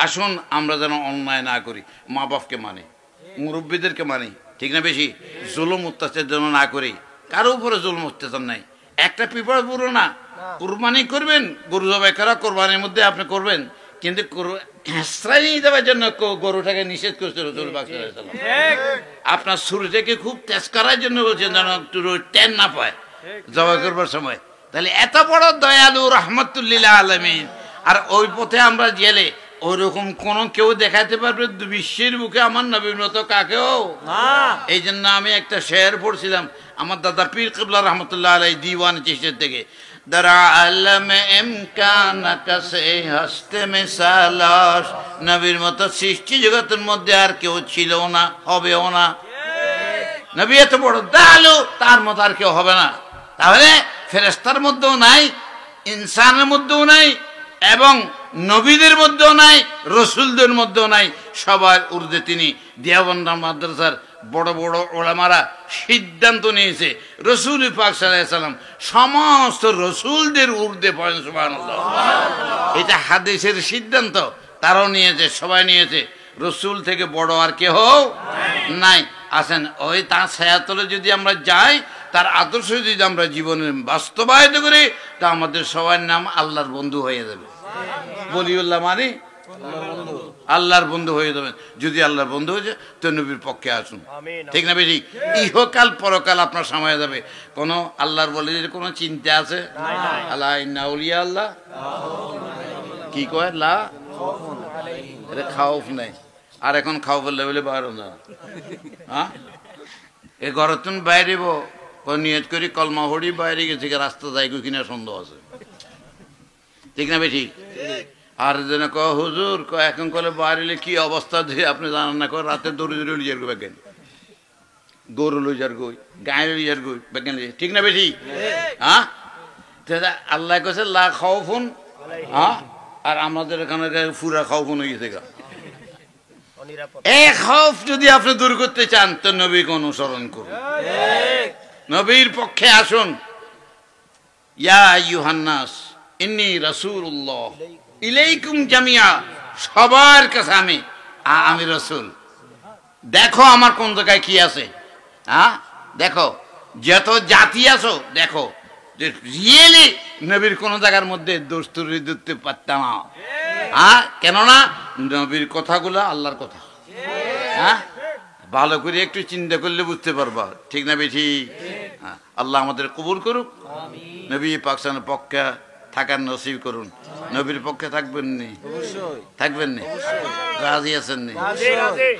আসুন আমরা যেন অন্যায় না করি, মা বাপকে মানি, মুরব্বীদেরকে মানি, ঠিক না? বেশি জুলুম অত্যাচার যেন না করি, কারো উপরে জুলুম অত্যাচার নাই। একটা পিঁপড়া পুরো না, কুরবানি করবেন, গরু জবাই করা কোরবানির মধ্যে আপনি করবেন, কিন্তু হেঁচড়াই নিয়ে যাওয়ার জন্য গরুটাকে নিষেধ করছে রাসূল পাক সাল্লাল্লাহু আলাইহি ওয়াসাল্লাম। আপনার ছুরিটাকে খুব তেজ করার জন্য বলছেন যেন একটু টেন না পায় জবাই করবার সময়। তাহলে এত বড় দয়ালু রহমতুল্লিল আলামিন, আর ওই পথে আমরা গেলে ওইরকম কোন কেউ দেখাতে পারবে বিশ্বের বুকে আমার নবীর মতো কাকেও? এই জন্য আমি একটা শের পড়ছিলাম আমার দাদা পীর কিবলা রহমতুল্লাহ আলাইহি দিওয়ান চিশতি থেকে, দরা আলম ইমকান কাছে হস্তে মিসালাস, নবীর মতো সৃষ্টি জগতের মধ্যে আর কেউ ছিল না, হবেও না। নবী এত বড় দয়ালু, তার মতো আর কেউ হবে না। তাহলে ফেরেশতার মধ্যেও নাই, ইনসানের মধ্যেও নাই, এবং নবীদের মধ্যেও নাই, রসুলদের মধ্যেও নাই, সবার ঊর্ধ্বে তিনি। দেওবন্দ মাদ্রাসার বড় বড় ওলামারা সিদ্ধান্ত নিয়েছে রসুল পাক সাল্লাল্লাহু আলাইহি ওয়াসাল্লাম সমস্ত রসুলদের ঊর্ধ্বে পড়েন, সুবহানাল্লাহ। এটা হাদিসের সিদ্ধান্ত, তারাও নিয়েছে, সবাই নিয়েছে। রসুল থেকে বড় আর কেহ নাই। আসেন ওই তার ছায়াতলে যদি আমরা যাই, তার আদর্শ যদি আমরা জীবনে বাস্তবায়িত করি, তা আমাদের সবার নাম আল্লাহর বন্ধু হয়ে যাবে। বলিউল্লাহ মানে আল্লাহর বন্ধু হয়ে যাবেন। যদি আল্লাহর বন্ধু হয়ে যায় তো নবীর পক্ষে আসুন, ঠিক না বেশি? ইহকাল পরকাল আপনার সময় যাবে। কোন আল্লাহর বলির কোন চিন্তা আছে? আল্লাহ ইন্না আউলিয়া আল্লাহ কি কয়, লা খাউফ নাই। আর এখন খাও বললে বলে বাইরে না, হ্যাঁ এ ঘরের তুমি বাইরে নিয়ত করি কলমা হড়ি বাইরে গেছে, রাস্তা যাই কিনা সন্দেহ আছে, ঠিক না বেশি? আর যেন ক হুজুর এখন কলে বাইরে কি অবস্থা দিয়ে আপনি জানান না, রাতে দৌড়ে দৌড়ে লিজার গো বেগেন, গরু লইজার গই, গায়ে লইজার গই বেগেন, ঠিক না বেশি? হ্যাঁ আল্লাহ কেছে লা খাওফুন, হ্যাঁ আর আমাদের এখানে পুরা খাওফুন হয়ে গেছে গা। এক খৌফ যদি আপনি দূর করতে চান তো নবীকে অনুসরণ করুন, নবীর পক্ষে আসুন। ইয়া আইয়ুহান নাস ইন্নী রাসূলুল্লাহ ইলাইকুম জামিয়া, সবার কাছে আমি রাসূল। দেখো আমার কোন জায়গায় কি আছে, হ্যাঁ দেখো যত জাতি আছো, দেখো যে রিয়েলি নবীর কোন জায়গার মধ্যে দোষ তুলে দিতে পারতাম না। হ্যাঁ কেননা নবীর কথাগুলো আল্লাহর কথা, হ্যাঁ ভালো করে একটু চিন্তা করলে বুঝতে পারবা, ঠিক না বেশি? আল্লাহ আমাদের কবুল করুক, নবী পাক সাল্লাল্লাহু আলাইহি পক্ষে থাকার নসিব করুন। নবীর পক্ষে থাকবেন নি? থাকবেন নি? রাজি আছেন নি?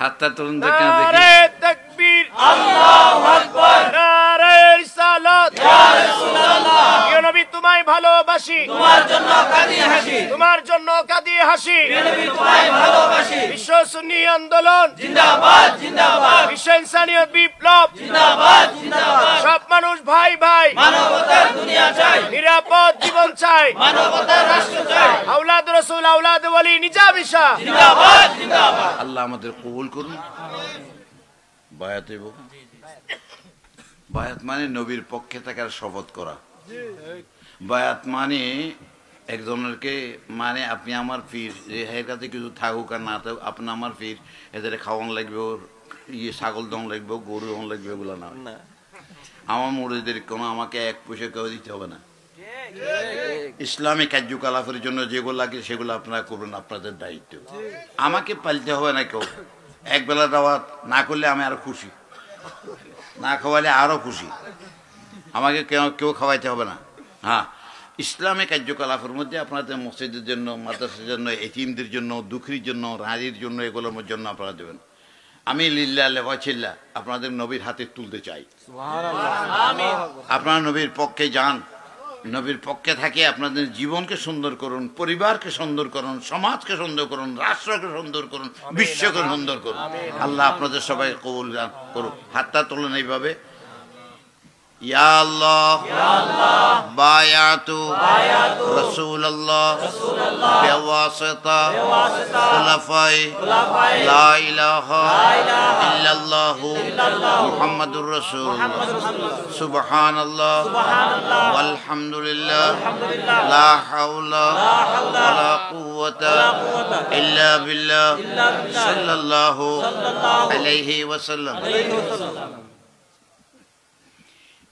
হাতটা তুলুন দেখি। নারে তাকবীর, আল্লাহু আকবার, নারে রিসালাত, ইয়া রাসূলুল্লাহ। ইয়া নবী তোমায় ভালোবাসি, তোমার জন্য কাঁদি হাসি, তোমার জন্য কাঁদি হাসি, ইয়া নবী তোমায় ভালোবাসি। বিশ্ব সুন্নি আন্দোলন জিন্দাবাদ জিন্দাবাদ, বিশ্ব ইনসানিয়ত বিপ্লব জিন্দাবাদ জিন্দাবাদ। সব মানুষ ভাই ভাই, মানবতার দুনিয়া চাই, নিরাপদ জীবন চাই, মানবতার রাষ্ট্র চাই, আওলাদ রাসূল আওলাদ ওয়ালি নিজাবিশা জিন্দাবাদ জিন্দাবাদ। আল্লাহ আমাদের কবুল করুন। বায়াত হইব, বায়াত মানে নবীর পক্ষে থাকার শপথ করা। বায়াত মানে একজনেরকে মানে আপনি আমার পীর, এর কাছে কিছু থাকুক আর না থাকুক, আপনি আমার পীর, এদের খাওয়ান লাগবে, ওর ছাগল দন লাগবে, গরু দন লাগবে, এগুলো না। আমার মুরিদের কোনো আমাকে এক পয়সা কেউ দিতে হবে না। ইসলামিক কার্যকলাপের জন্য যেগুলো লাগে সেগুলো আপনারা করবেন, আপনাদের দায়িত্ব। আমাকে পালতে হবে না কেউ। একবেলা দাওয়াত না করলে আমি আরো খুশি, না খাওয়ালে আরো খুশি। আমাকে কেউ খাওয়াইতে হবে না। হ্যাঁ ইসলামিক কার্যকলাপের মধ্যে আপনাদের মসজিদের জন্য, মাদ্রাসার জন্য, এতিমদের জন্য, দুঃখীর জন্য, রাজির জন্য, এগুলোর জন্য আপনারা দেবেন। আমি লিল্লাহ ওয়াজিল্লাহ আপনাদের নবীর হাতে তুলতে চাই। আপনারা নবীর পক্ষে যান, নবীর পক্ষে থাকে আপনাদের জীবনকে সুন্দর করুন, পরিবারকে সুন্দর করুন, সমাজকে সুন্দর করুন, রাষ্ট্রকে সুন্দর করুন, বিশ্বকে সুন্দর করুন। আল্লাহ আপনাদের সবাই কবুল করুক। হাতটা তোলেন এইভাবে, ইয়া আল্লাহ বায়াতু রাসূলুল্লাহ বিওয়াসিতা খুলাফায়ে লা ইলাহা ইল্লাল্লাহু মুহাম্মাদুর রাসূল সুবহানাল্লাহ ওয়ালহামদুলিল্লাহ লা হাওলা ওয়ালা কুওয়াতা ইল্লা বিল্লাহ সাল্লাল্লাহু আলাইহি ওয়াসাল্লাম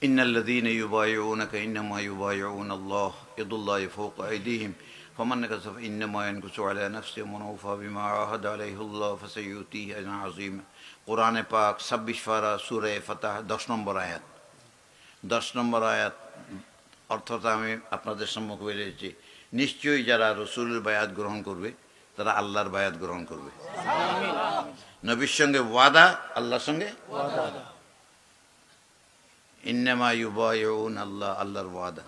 ইন্নাল্লাযীনা ইউবাইউনাকা ইন্নামা ইউবাইউনাল্লাহ ইয়াদুল্লাহি ফাওকা আইদিহিম ফামান নাকাসা ফাইন্নামা ইয়ানকুসু আলা নাফসিহি ওয়া মান আওফা বিমা আহাদা আলাইহিল্লাহ ফাসাইয়ুতিহি আজরান আযীমা। কোরআনে পাক 26 পারা সূরা ফাতহ 10 নম্বর আয়াত। 10 নম্বর আয়াত অর্থটা আমি আপনাদের সম্মুখে বলেছি, নিশ্চয়ই যারা রাসূলের বায়াত গ্রহণ করবে তারা আল্লাহর বায়াত গ্রহণ করবে। আমিন। নবীর সঙ্গে ওয়াদা, আল্লাহর সঙ্গে ওয়াদা। ইন্নামা ইউবাইউন আল্লাহ, আল্লাহর ওয়াদা।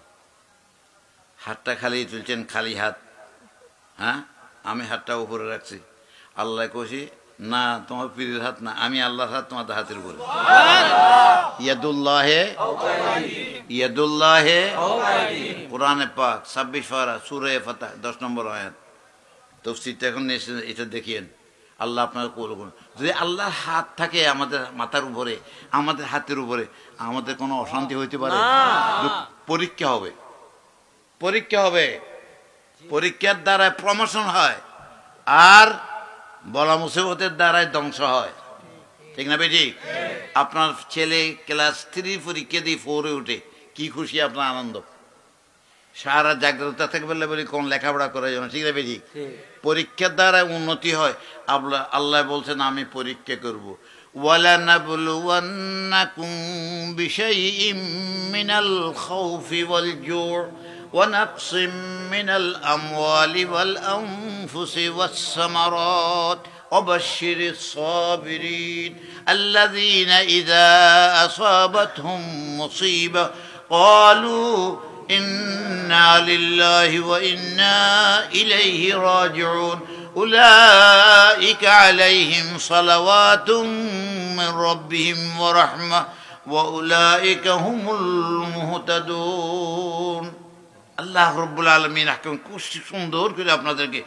হাতটা খালি তুলছেন, খালি হাত। হ্যাঁ, আমি হাতটা উপরে রাখছি, আল্লাহ কইছি না তোমার পীরের হাত না, আমি আল্লাহর হাত তোমাদের হাতের উপরে। ইয়াদুল্লাহে ইয়াদুল্লাহে কোরআনে পাক 26 পারা সূরা ফাতহ 10 নম্বর আয়াত। তাফসীরটা এখন এটা দেখিয়েন, আল্লাহ আপনার কবুল করুন। যদি আল্লাহর হাত থাকে আমাদের মাথার উপরে, আমাদের হাতের উপরে, আমাদের কোনো অশান্তি হইতে পারে? পরীক্ষা হবে, পরীক্ষা হবে, পরীক্ষার দ্বারাই প্রমোশন হয়, আর বলা মুসিবতের দ্বারাই ধ্বংস হয়। ঠিক না বেটি? আপনার ছেলে ক্লাস 3 পরীক্ষা দিয়ে 4-এ উঠে, কি খুশি, আপনার আনন্দ। সারা জাগ্রত থাকবে বলে কোন লেখাপড়া করার জন্য। ঠিক না বেটি? পরীক্ষার দ্বারা উন্নতি হয়। আল্লাহ বলছেন আমি পরীক্ষা করব। ওয়ালানাবলুওয়ান্নাকুম বিশাইইম মিনাল খাউফি ওয়াল জু'ই ওয়া নাকসিম মিনাল আমওয়ালি ওয়াল আনফুসি ওয়াস সামারাত وبشر الصابرين الذين إذا أصابتهم مصيبة قالوا إنا لله وإنا إليه راجعون أولئك عليهم صلوات من ربهم ورحمة وأولئك هم المهتدون। আল্লাহ রব্বুল আলামিন আহকাম খুব সুন্দর করে আপনাদেরকে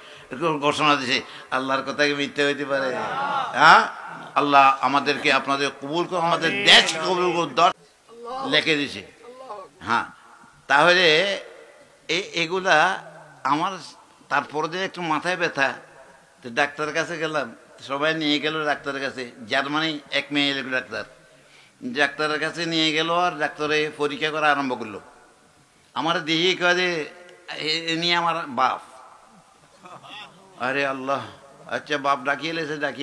ঘোষণা দিয়েছে। আল্লাহর কথা কি মিথ্যে হইতে পারে? হ্যাঁ, আল্লাহ আমাদেরকে আপনাদের কবুল করে, আমাদের দেশ কবুল করে লিখে দিয়েছে। হ্যাঁ, তাহলে এগুলা আমার তারপরে যে একটু মাথায় ব্যথা, তো ডাক্তারের কাছে গেলাম, সবাই নিয়ে গেল ডাক্তারের কাছে। জার্মানি এক মেয়ে ডাক্তার, ডাক্তারের কাছে নিয়ে গেল, আর ডাক্তারে পরীক্ষা করা আরম্ভ করলো। আমার দেখি কয় যে নিয়ে আমার বাপ। আরে আল্লাহ, আচ্ছা বাপ ডাকিয়ে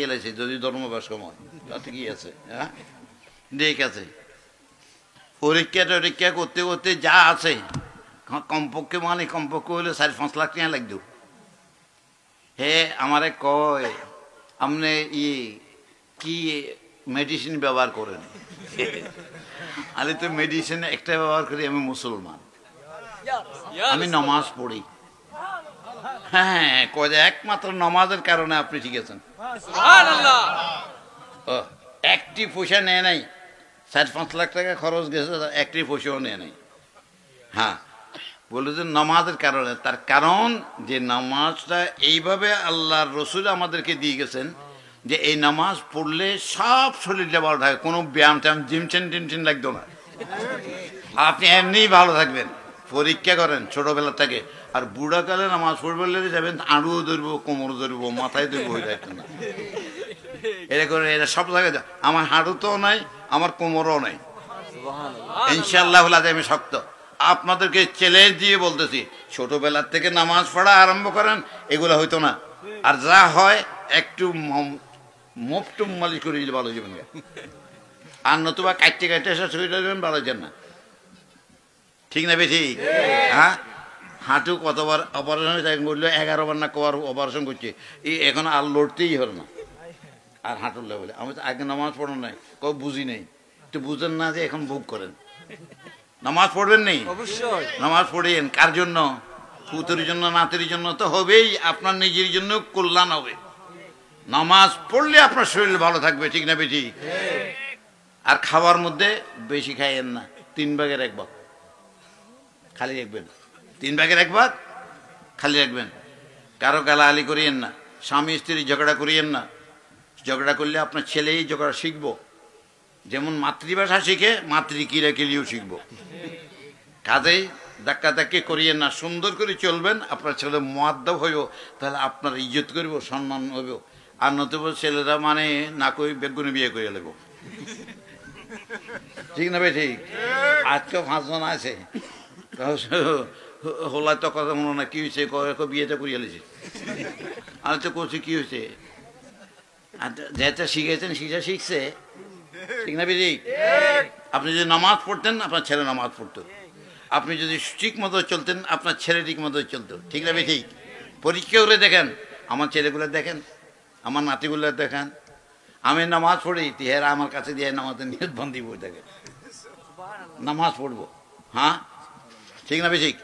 এলেছে যদি ধর্মবাস সময়, তাতে কি আছে? হ্যাঁ, ঠিক আছে। পরীক্ষা টরীক্ষা করতে করতে যা আছে কমপক্ষে হলে 4-5 লাখ টাকা লাগত। হে আমারে কয় আপনি কি মেডিসিন ব্যবহার করেন? আমি তো মেডিসিন একটা ব্যবহার করি, আমি মুসলমান, আমি নমাজ পড়ি। হ্যাঁ, কয় একমাত্র নমাজের কারণে আপনি ঠিক আছেন। একটি পয়সা নেয় নাই, 4-5 লাখ টাকা খরচ গেছে, একটি পয়সাও নেয় নাই। হ্যাঁ, বলে যে নামাজের কারণে। তার কারণ যে নামাজটা এইভাবে আল্লাহর রসুল আমাদেরকে দিয়ে গেছেন যে এই নামাজ পড়লে সব শরীরটা ভালো থাকে, কোনো ব্যায়াম ট্যাম টিমছেন লাগতো না, আপনি এমনিই ভালো থাকবেন। পরীক্ষা করেন ছোটবেলা থেকে, আর বুড়াকালে নামাজ পড়বে যাবেন, আড়ুও ধরবো, কোমর ধরবো, মাথায় ধরবো, হয়ে যাইতো না। এটা করে এটা সব জায়গায় আমার হাঁটুতেও নাই, আমার কোমরও নাই, ইনশাআল্লাহ আমি শক্ত। আপনাদেরকে চ্যালেঞ্জ দিয়ে বলতেছি, ছোটবেলার থেকে নামাজ পড়া আরম্ভ করেন, এগুলো হইতো না। আর যা হয় একটু মুফটুম মালিশ করে দিলে ভালো যাবেন, আর নতুবা কাটতে এসে শরীর ভালো যান না। ঠিক না বেশি? হ্যাঁ, হাঁটু কতবার অপারেশন করলো, 11 বার না কবার অপারেশন করছে, এখন আর লড়তেই হল না, আর হাঁটুর লেভেলে। আমি তো আগে নামাজ পড়ো নাই, কেউ বুঝি নেই, তো বুঝেন না যে এখন ভোগ করেন। নামাজ পড়বেন নেই? অবশ্যই নামাজ পড়েন। কার জন্য? পুত্রের জন্য, নাতির জন্য তো হবেই, আপনার নিজের জন্য কল্যাণ হবে। নামাজ পড়লে আপনার শরীর ভালো থাকবে। ঠিক না বেশি? আর খাওয়ার মধ্যে বেশি খাইয়েন না, 3 ভাগের 1 ভাগ খালি রাখবেন, 3 ভাগের 1 ভাগ খালি রাখবেন। কারো গালাগালি করিয়েন না, স্বামী স্ত্রী ঝগড়া করিয়েন না। ঝগড়া করলে আপনার ছেলেই ঝগড়া শিখবো। যেমন মাতৃভাষা শিখে কিলিও শিখবো। কাজেই ধাক্কাধাক্কি করিয়েন না, সুন্দর করে চলবেন। আপনার ছেলে মুআদ্দাব হইব, তাহলে আপনার ইজ্জত করব, সম্মান হইব। আর নতুবা ছেলেরা মানে না কই বেগুনে বিয়ে করে নেব, ঠিক না ভাই? ঠিক। আজকে 5 জন আছে, হোলায় তো কথা মনে না, কি হয়েছে, বিয়েটা করিয়ে লেছে। আমি তো করছি কি হয়েছে, যেটা শিখেছেন সেটা শিখছে, ঠিক না ভাই? ঠিক। আপনি যদি নামাজ পড়তেন, আপনার ছেলে নামাজ পড়তো। আপনি যদি ঠিক মতো চলতেন, আপনার ছেলে ঠিক মতো চলতো, ঠিক না ভাই? ঠিক। পরীক্ষা করে দেখেন, আমার ছেলেগুলো দেখেন, আমার নাতিগুলো দেখেন, আমি নামাজ পড়ি, তিহারা আমার কাছে দিয়ে নামাজের নিয়ত বন্দি বই থাকে, নামাজ পড়বো। হ্যাঁ, ঠিক না ভাই? ঠিক।